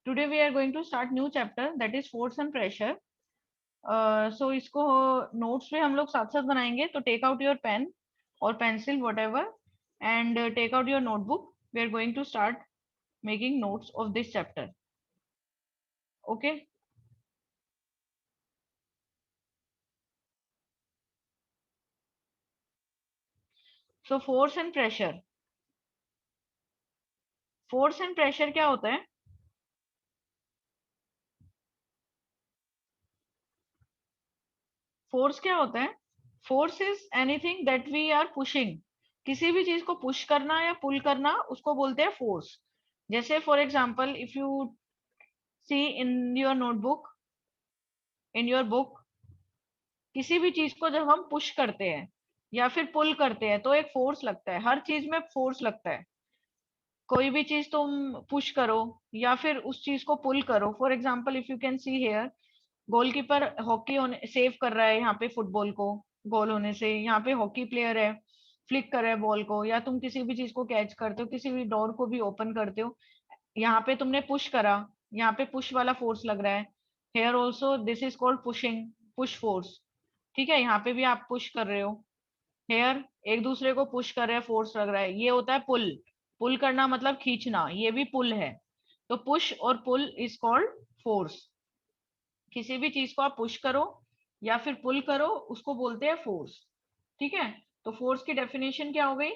Today we are going to start new chapter, that is force and pressure. So इसको notes भी हम लोग साथ साथ बनाएंगे, तो take out your pen or pencil whatever and take out your notebook. We are going to start making notes of this chapter. Okay. So force and pressure. Force and pressure क्या होता है? Force क्या होता है? Force is anything that we are pushing. किसी भी चीज को पुश करना या पुल करना उसको बोलते हैं फोर्स. जैसे for example if you see in your notebook, in your book, किसी भी चीज को जब हम पुश करते हैं या फिर पुल करते हैं तो एक फोर्स लगता है. हर चीज में फोर्स लगता है. कोई भी चीज तुम पुश करो या फिर उस चीज को पुल करो. For example if you can see here, goalkeeper hockey होने सेव कर रहा है यहाँ पे फुटबॉल को गोल होने से. यहाँ पे हॉकी प्लेयर है, फ्लिक कर रहा है बॉल को. या तुम किसी भी चीज को कैच करते हो, किसी भी डोर को भी ओपन करते हो, यहाँ पे तुमने पुश करा, यहाँ पे पुश वाला फोर्स लग रहा है. Here also this is called pushing, push force. ठीक है, यहाँ पे भी आप पुश कर रहे हो. हेयर एक दूसरे को पुश कर रहे हैं, फोर्स लग रहा है. ये होता है पुल. पुल करना मतलब खींचना, ये भी पुल है. तो पुश और पुल इज कॉल्ड फोर्स. किसी भी चीज को आप पुश करो या फिर पुल करो उसको बोलते हैं फोर्स. ठीक है. तो फोर्स की डेफिनेशन क्या हो गई?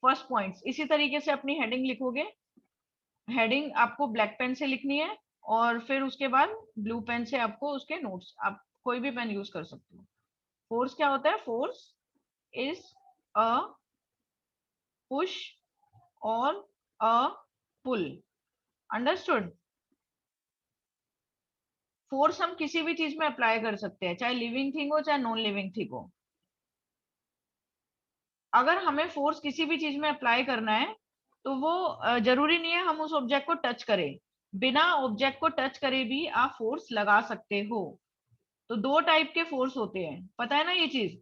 फर्स्ट पॉइंट्स इसी तरीके से अपनी हेडिंग लिखोगे. हेडिंग आपको ब्लैक पेन से लिखनी है और फिर उसके बाद ब्लू पेन से आपको उसके नोट्स, आप कोई भी पेन यूज कर सकते हो. फोर्स क्या होता है? फोर्स इज अ पुश और अ पुल. अंडरस्टूड? फोर्स हम किसी भी चीज में अप्लाई कर सकते हैं, चाहे लिविंग थिंग हो चाहे नॉन लिविंग थिंग हो. अगर हमें फोर्स किसी भी चीज में अप्लाई करना है तो वो जरूरी नहीं है हम उस ऑब्जेक्ट को टच करें. बिना ऑब्जेक्ट को टच करे भी आप फोर्स लगा सकते हो. तो दो टाइप के फोर्स होते हैं, पता है ना ये चीज?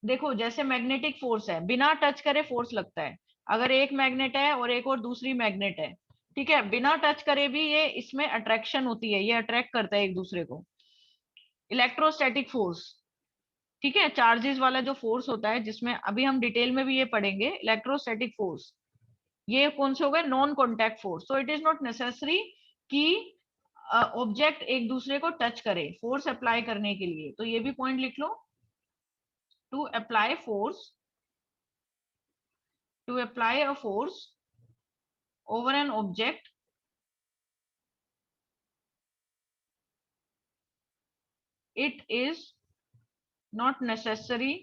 देखो, जैसे मैग्नेटिक फोर्स है, बिना टच करे फोर्स लगता है. अगर एक मैग्नेट है और एक और दूसरी मैग्नेट है, ठीक है, बिना टच करे भी ये इसमें अट्रैक्शन होती है, ये अट्रैक्ट करता है एक दूसरे को. इलेक्ट्रोस्टैटिक फोर्स, ठीक है, चार्जेस वाला जो फोर्स होता है जिसमें अभी हम डिटेल में भी ये पढ़ेंगे. इलेक्ट्रोस्टैटिक फोर्स ये कौन से हो गए? Non contact force. So it is not necessary कि ऑब्जेक्ट एक दूसरे को टच करे फोर्स अप्लाई करने के लिए. तो ये भी पॉइंट लिख लो. To apply force, to apply a force over an object, it is not necessary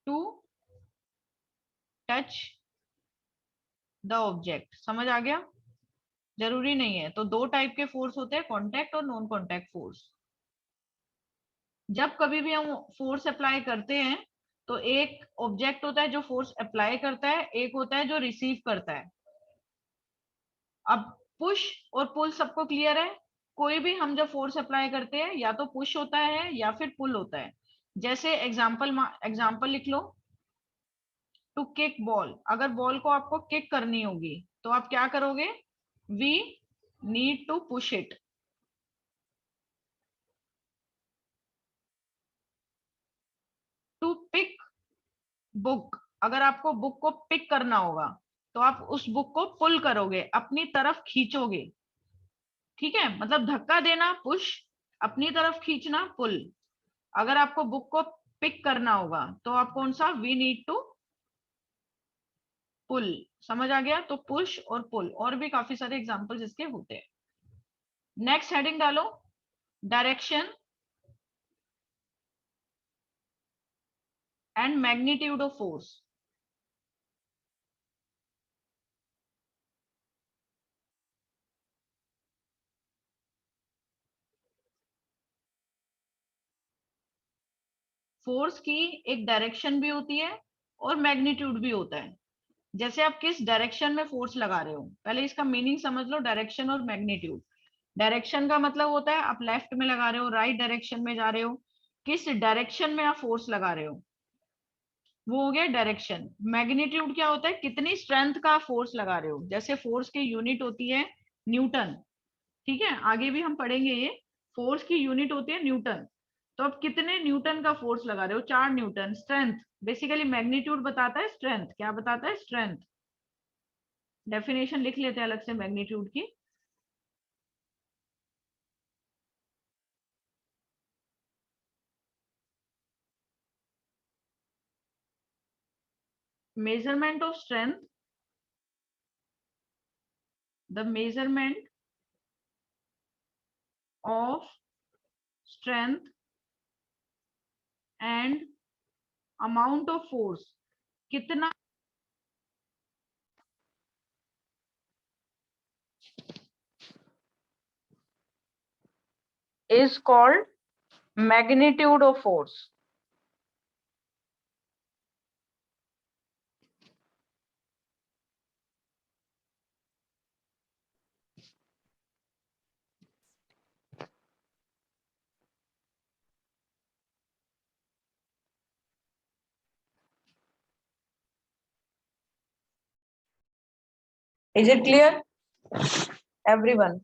to touch the object. समझ आ गया? जरूरी नहीं है. तो दो टाइप के फोर्स होते हैं, कॉन्टैक्ट और नॉन कॉन्टैक्ट फोर्स. जब कभी भी हम फोर्स अप्लाई करते हैं तो एक ऑब्जेक्ट होता है जो फोर्स अप्लाई करता है, एक होता है जो रिसीव करता है. अब पुश और पुल सबको क्लियर है. कोई भी हम जब फोर्स अप्लाई करते हैं या तो पुश होता है या फिर पुल होता है. जैसे एग्जाम्पल लिख लो. टू किक बॉल, अगर बॉल को आपको किक करनी होगी तो आप क्या करोगे? We need to push it. To pick book, अगर आपको बुक को पिक करना होगा तो आप उस बुक को पुल करोगे, अपनी तरफ खींचोगे. ठीक है, मतलब धक्का देना पुश, अपनी तरफ खींचना पुल. अगर आपको बुक को पिक करना होगा तो आप कौन सा? We need to pull. समझ आ गया? तो पुश और पुल, और भी काफी सारे एग्जांपल्स इसके होते हैं. नेक्स्ट हेडिंग डालो. Direction and magnitude of force. Force की एक डायरेक्शन भी होती है और मैग्नीट्यूड भी होता है. जैसे आप किस डायरेक्शन में फोर्स लगा रहे हो, पहले इसका मीनिंग समझ लो. डायरेक्शन और मैग्नीट्यूड. डायरेक्शन का मतलब होता है आप लेफ्ट में लगा रहे हो, राइट डायरेक्शन में जा रहे हो, किस डायरेक्शन में आप फोर्स लगा रहे हो, वो हो गया डायरेक्शन। मैग्नीट्यूड क्या होता है, कितनी स्ट्रेंथ का फोर्स लगा रहे हो। जैसे फोर्स की यूनिट होती है न्यूटन, ठीक है, आगे भी हम पढ़ेंगे ये, फोर्स की यूनिट होती है न्यूटन। तो अब कितने न्यूटन का फोर्स लगा रहे हो, 4 न्यूटन। स्ट्रेंथ, बेसिकली मैग्नीट्यूड बताता है स्ट्रेंथ, क्या बताता है, स्ट्रेंथ। डेफिनेशन लिख लेते हैं अलग से मैग्नीट्यूड की। Measurement of strength, the measurement of strength and amount of force, कितना is called magnitude of force. Is it clear, everyone?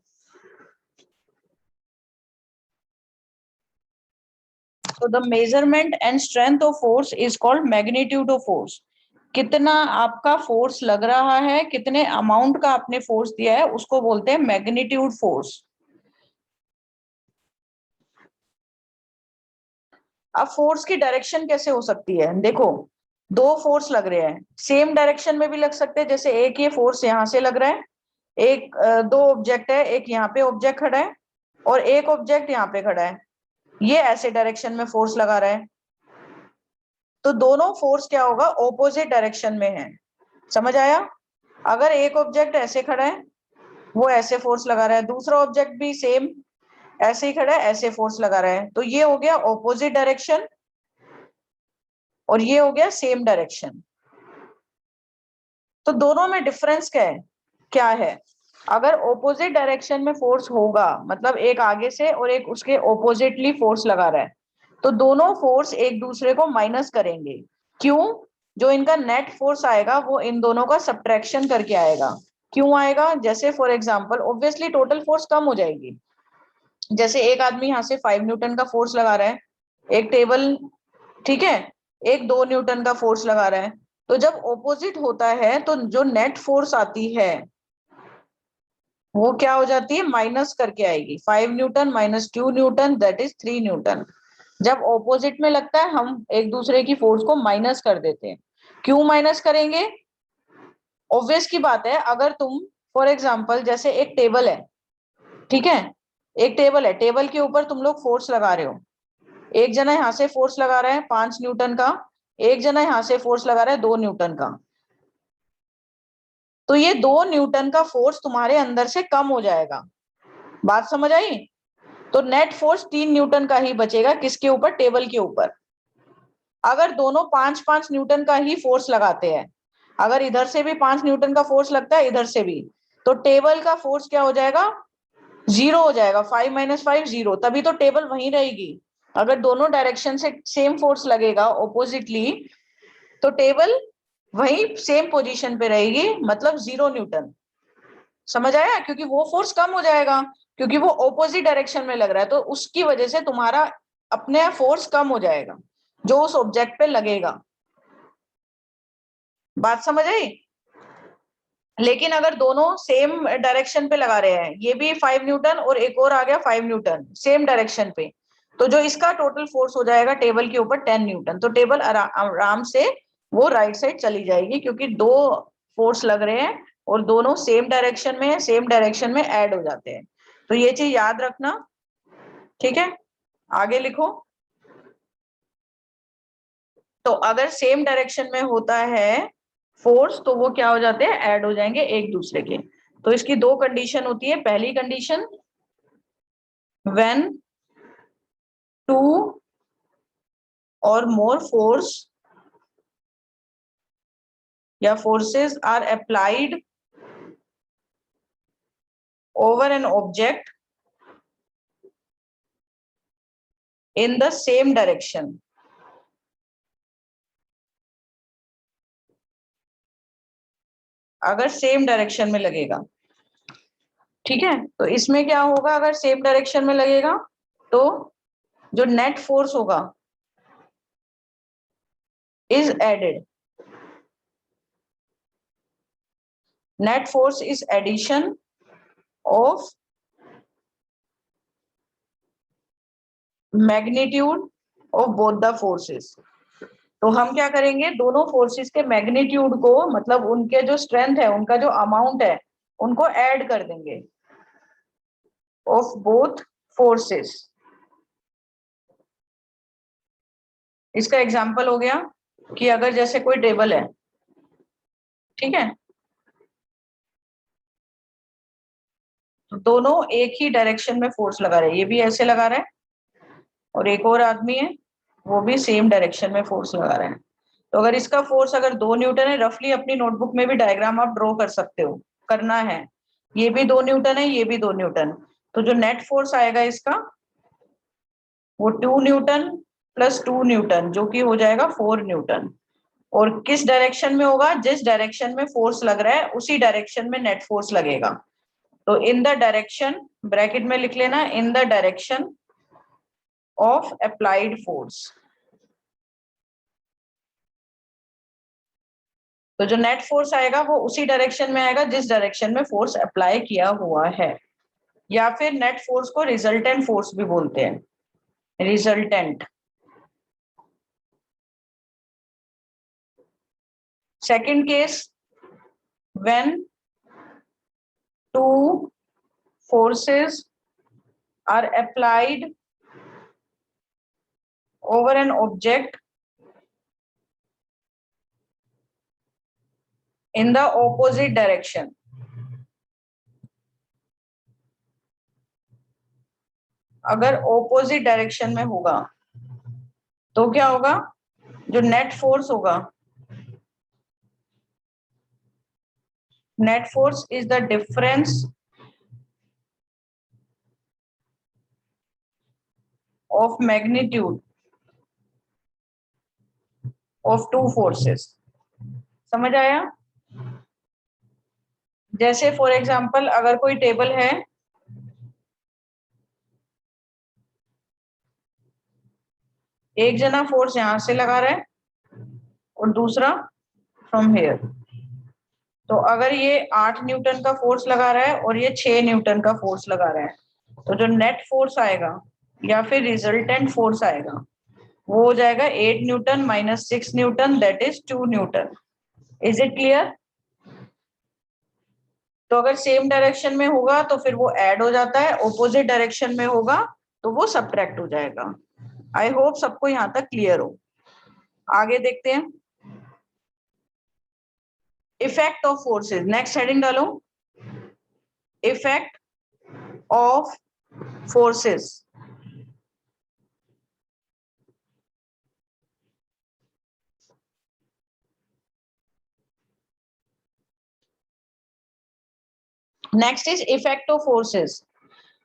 So the measurement and strength of force is called magnitude of force. कितना आपका force लग रहा है, कितने amount का आपने force दिया है, उसको बोलते हैं मैग्नीट्यूड फोर्स। अब फोर्स की डायरेक्शन कैसे हो सकती है, देखो दो फोर्स लग रहे हैं, सेम डायरेक्शन में भी लग सकते हैं। जैसे एक ये फोर्स यहां से लग रहा है, एक दो ऑब्जेक्ट है, एक यहाँ पे ऑब्जेक्ट खड़ा है और एक ऑब्जेक्ट यहाँ पे खड़ा है, ये ऐसे डायरेक्शन में फोर्स लगा रहा है। तो दोनों फोर्स क्या होगा, ऑपोजिट डायरेक्शन में है। समझ आया? अगर एक ऑब्जेक्ट ऐसे खड़ा है, वो ऐसे फोर्स लगा रहा है, दूसरा ऑब्जेक्ट भी सेम ऐसे ही खड़ा है, ऐसे फोर्स लगा रहा है, तो ये हो गया ऑपोजिट डायरेक्शन और ये हो गया सेम डायरेक्शन। तो दोनों में डिफरेंस क्या है, क्या है? अगर ऑपोजिट डायरेक्शन में फोर्स होगा, मतलब एक आगे से और एक उसके ऑपोजिटली फोर्स लगा रहा है, तो दोनों फोर्स एक दूसरे को माइनस करेंगे। क्यों? जो इनका नेट फोर्स आएगा वो इन दोनों का सब्ट्रैक्शन करके आएगा। क्यों आएगा? जैसे for example obviously total force कम हो जाएगी। जैसे एक आदमी यहाँ से 5 न्यूटन का फोर्स लगा रहा है, एक टेबल, ठीक है, एक 2 न्यूटन का फोर्स लगा रहा है, तो जब ऑपोजिट होता है तो जो नेट फोर्स आती है वो क्या हो जाती है, माइनस करके आएगी। 5 Newton minus 2 Newton that is 3 Newton. जब ऑपोजिट में लगता है हम एक दूसरे की फोर्स को माइनस कर देते हैं। क्यों माइनस करेंगे? ऑब्वियस की बात है, अगर तुम फॉर एग्जांपल जैसे एक टेबल है, ठीक है, एक टेबल है, टेबल के ऊपर तुम लोग फोर्स लगा रहे हो, एक जना यहाँ से फोर्स लगा रहा है 5 न्यूटन का, एक जना यहाँ से फोर्स लगा रहा है 2 न्यूटन का, तो ये 2 न्यूटन का फोर्स तुम्हारे अंदर से कम हो जाएगा। बात समझ आई? तो नेट फोर्स 3 न्यूटन का ही बचेगा, किसके ऊपर, टेबल के ऊपर। अगर दोनों 5-5 न्यूटन का ही फोर्स लगाते हैं, अगर इधर से भी 5 न्यूटन का फोर्स लगता है, इधर से भी, तो टेबल का फोर्स क्या हो जाएगा, 0 हो जाएगा। 5 माइनस 5 0, तभी तो टेबल वहीं रहेगी। अगर दोनों डायरेक्शन से सेम फोर्स लगेगा ऑपोजिटली, तो टेबल वहीं सेम पोजीशन पे रहेगी, मतलब 0 न्यूटन। समझ आया? क्योंकि वो फोर्स कम हो जाएगा, क्योंकि वो ऑपोजिट डायरेक्शन में लग रहा है, तो उसकी वजह से तुम्हारा अपने फोर्स कम हो जाएगा जो उस ऑब्जेक्ट पे लगेगा। बात समझ आई? लेकिन अगर दोनों सेम डायरेक्शन पे लगा रहे हैं, ये भी 5 न्यूटन और एक और आ गया 5 न्यूटन सेम डायरेक्शन पे, तो जो इसका टोटल फोर्स हो जाएगा टेबल के ऊपर 10 न्यूटन। तो टेबल आराम से वो राइट साइड चली जाएगी, क्योंकि दो फोर्स लग रहे हैं और दोनों सेम डायरेक्शन में है, सेम डायरेक्शन में ऐड हो जाते हैं। तो ये चीज याद रखना, ठीक है? आगे लिखो। तो अगर सेम डायरेक्शन में होता है फोर्स, तो वो क्या हो जाते हैं, ऐड हो जाएंगे एक दूसरे के। तो इसकी दो कंडीशन होती है। पहली कंडीशन, व्हेन टू और मोर फोर्स या forces are applied over an object, in the same direction. अगर सेम डायरेक्शन में लगेगा, ठीक है, तो इसमें क्या होगा, अगर सेम डायरेक्शन में लगेगा तो जो नेट फोर्स होगा is added. Net force is addition of magnitude of both the forces. तो हम क्या करेंगे, दोनों फोर्सेस के मैग्नीट्यूड को, मतलब उनके जो स्ट्रेंथ है, उनका जो अमाउंट है, उनको ऐड कर देंगे ऑफ बोथ फोर्सेस। इसका एग्जांपल हो गया कि अगर जैसे कोई टेबल है, ठीक है, तो दोनों एक ही डायरेक्शन में फोर्स लगा रहे हैं, ये भी ऐसे लगा रहा है और एक और आदमी है वो भी सेम डायरेक्शन में फोर्स लगा रहा है। तो अगर इसका फोर्स अगर 2 न्यूटन है, रफली अपनी नोटबुक में भी डायग्राम आप ड्रॉ कर सकते हो, करना है, ये भी 2 न्यूटन है, ये भी 2 न्यूटन, तो जो नेट फोर्स आएगा इसका वो 2 न्यूटन प्लस 2 न्यूटन, जो कि हो जाएगा 4 न्यूटन। और किस डायरेक्शन में होगा, जिस डायरेक्शन में फोर्स लग रहा है उसी डायरेक्शन में नेट फोर्स लगेगा। तो इन द डायरेक्शन, ब्रैकेट में लिख लेना, in the direction of applied force. तो जो नेट फोर्स आएगा वो उसी डायरेक्शन में आएगा जिस डायरेक्शन में फोर्स अप्लाई किया हुआ है, या फिर नेट फोर्स को रिजल्टेंट फोर्स भी बोलते हैं, resultant. Second case, when two forces are applied over an object in the opposite direction. अगर opposite direction में होगा तो क्या होगा, जो नेट फोर्स होगा, net force is the difference of magnitude of two forces. समझ आया? जैसे फॉर एग्जांपल अगर कोई टेबल है, एक जना फोर्स यहां से लगा रहा है और दूसरा फ्रॉम हेयर, तो अगर ये 8 न्यूटन का फोर्स लगा रहा है और ये 6 न्यूटन का फोर्स लगा रहा है, तो जो नेट फोर्स आएगा या फिर रिजल्टेंट फोर्स आएगा वो हो जाएगा 8 Newton minus 6 Newton, that is 2 Newton. Is it clear? तो अगर सेम डायरेक्शन में होगा तो फिर वो ऐड हो जाता है, ऑपोजिट डायरेक्शन में होगा तो वो सब्ट्रैक्ट हो जाएगा। आई होप सबको यहां तक क्लियर हो। आगे देखते हैं, effect of forces. Next heading डालो, effect of forces. Next is effect of forces.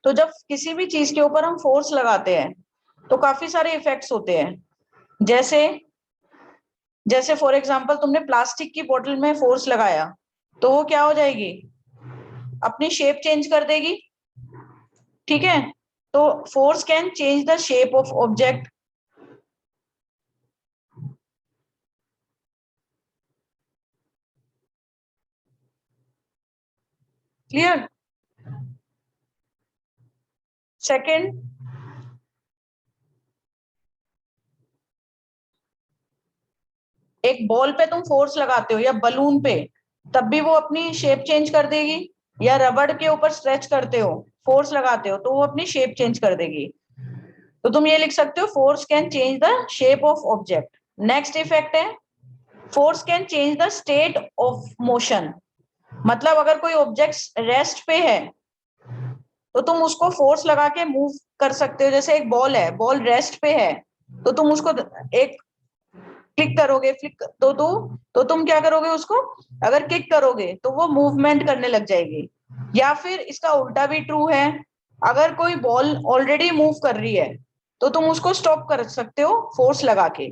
तो जब किसी भी चीज के ऊपर हम फोर्स लगाते हैं तो काफी सारे इफेक्ट्स होते हैं। जैसे जैसे फॉर एग्जांपल तुमने प्लास्टिक की बोतल में फोर्स लगाया तो वो क्या हो जाएगी, अपनी शेप चेंज कर देगी, ठीक है। तो force can change the shape of object. Clear? Second, एक बॉल पे तुम फोर्स लगाते हो या बलून पे, तब भी वो अपनी शेप चेंज कर देगी, या रबड़ के ऊपर स्ट्रेच करते हो, फोर्स लगाते हो तो वो अपनी शेप चेंज कर देगी। तो तुम ये लिख सकते हो, force can change the shape of object. Next effect है, force can change the state of motion. मतलब अगर कोई ऑब्जेक्ट रेस्ट पे है तो तुम उसको फोर्स लगा के मूव कर सकते हो। जैसे एक बॉल है, बॉल रेस्ट पे है, तो तुम उसको एक क्लिक करोगे, फ्लिक तो तुम क्या करोगे, उसको अगर किक करोगे तो वो मूवमेंट करने लग जाएगी। या फिर इसका उल्टा भी ट्रू है, अगर कोई बॉल ऑलरेडी मूव कर रही है तो तुम उसको स्टॉप कर सकते हो फोर्स लगा के।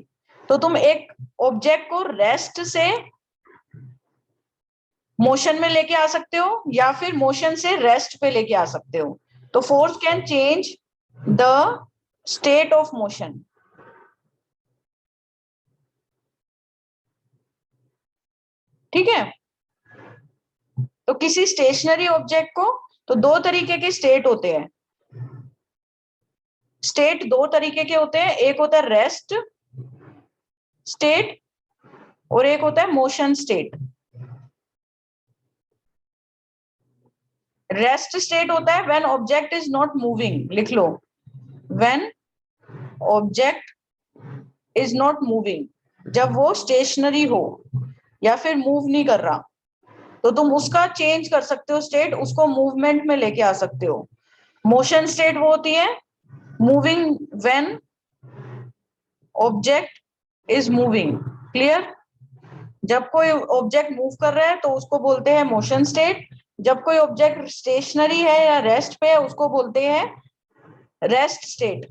तो तुम एक ऑब्जेक्ट को रेस्ट से मोशन में लेके आ सकते हो या फिर मोशन से रेस्ट पे लेके आ सकते हो। तो force can change the state of motion. ठीक है, तो किसी स्टेशनरी ऑब्जेक्ट को तो दो तरीके के स्टेट होते हैं। स्टेट दो तरीके के होते हैं, एक होता है रेस्ट स्टेट और एक होता है मोशन स्टेट। रेस्ट स्टेट होता है when object is not moving, लिख लो, when object is not moving, जब वो स्टेशनरी हो या फिर मूव नहीं कर रहा, तो तुम उसका चेंज कर सकते हो स्टेट, उसको मूवमेंट में लेके आ सकते हो। मोशन स्टेट वो होती है moving when object is moving. Clear? जब कोई ऑब्जेक्ट मूव कर रहा है तो उसको बोलते हैं मोशन स्टेट, जब कोई ऑब्जेक्ट स्टेशनरी है या रेस्ट पे है उसको बोलते हैं रेस्ट स्टेट।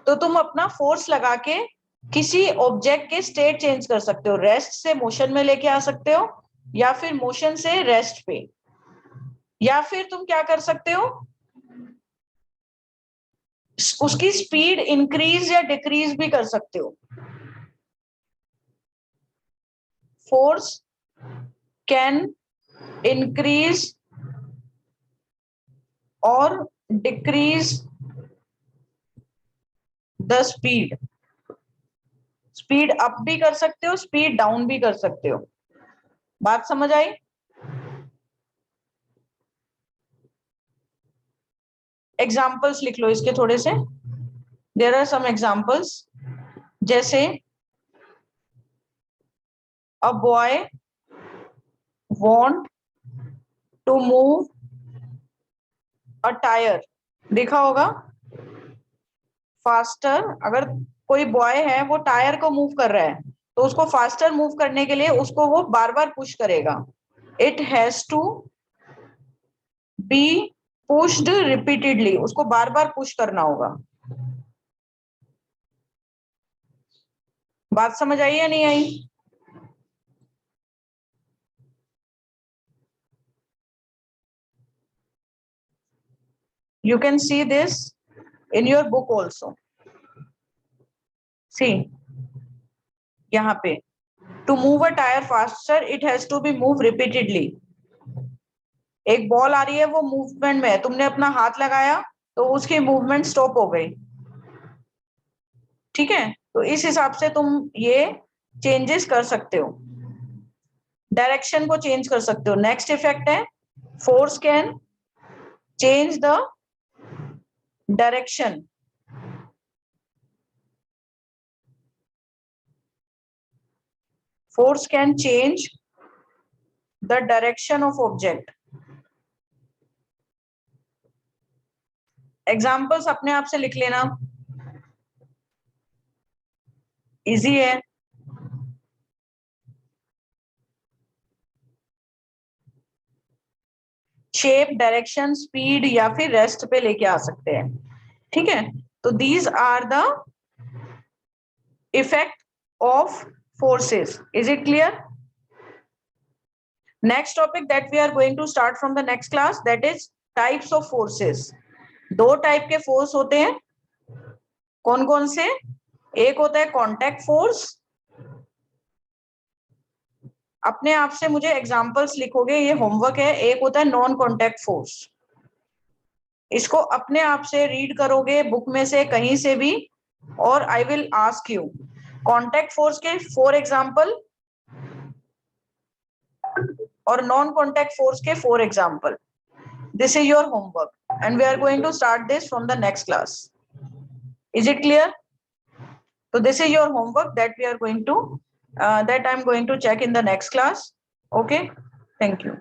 तो तुम अपना फोर्स लगा के किसी ऑब्जेक्ट के स्टेट चेंज कर सकते हो, रेस्ट से मोशन में लेके आ सकते हो या फिर मोशन से रेस्ट पे, या फिर तुम क्या कर सकते हो, उसकी स्पीड इंक्रीज या डिक्रीज भी कर सकते हो। फोर्स कैन इंक्रीज और decrease the speed. Speed up भी कर सकते हो, स्पीड डाउन भी कर सकते हो। बात समझ आई? एग्जाम्पल्स लिख लो इसके थोड़े से। देयर आर सम एग्जाम्पल्स, जैसे a boy want to move a tyre, देखा होगा फास्टर। अगर कोई बॉय है वो टायर को मूव कर रहा है तो उसको फास्टर मूव करने के लिए उसको वो बार बार पुश करेगा। It has to be pushed repeatedly, उसको बार बार पुश करना होगा। बात समझ आई या नहीं आई? You can see this in your book also. See, यहाँ पे to move a tire faster, it has to be moved repeatedly. एक बॉल आ रही है वो मूवमेंट में है, तुमने अपना हाथ लगाया तो उसकी मूवमेंट स्टॉप हो गई। ठीक है, तो इस हिसाब से तुम ये चेंजेस कर सकते हो, डायरेक्शन को चेंज कर सकते हो। नेक्स्ट इफेक्ट है force can change the direction. Force can change the direction of object. Examples अपने आप से लिख लेना, इजी है। शेप, डायरेक्शन, स्पीड या फिर रेस्ट पे लेके आ सकते हैं। ठीक है, तो these are the effect of forces. Is it clear? Next topic that we are going to start from the next class, that is types of forces. दो टाइप के फोर्स होते हैं, कौन कौन से? एक होता है कॉन्टैक्ट फोर्स, अपने आप से मुझे एग्जांपल्स लिखोगे, ये होमवर्क है। एक होता है नॉन कॉन्टैक्ट फोर्स, इसको अपने आप से रीड करोगे बुक में से कहीं से भी, और I will ask you contact force के 4 एग्जांपल और नॉन कॉन्टैक्ट फोर्स के 4 example. This is your homework and we are going to start this from the next class. Is it clear? So this is your homework that we are going to that I'm going to check in the next class. Okay, thank you.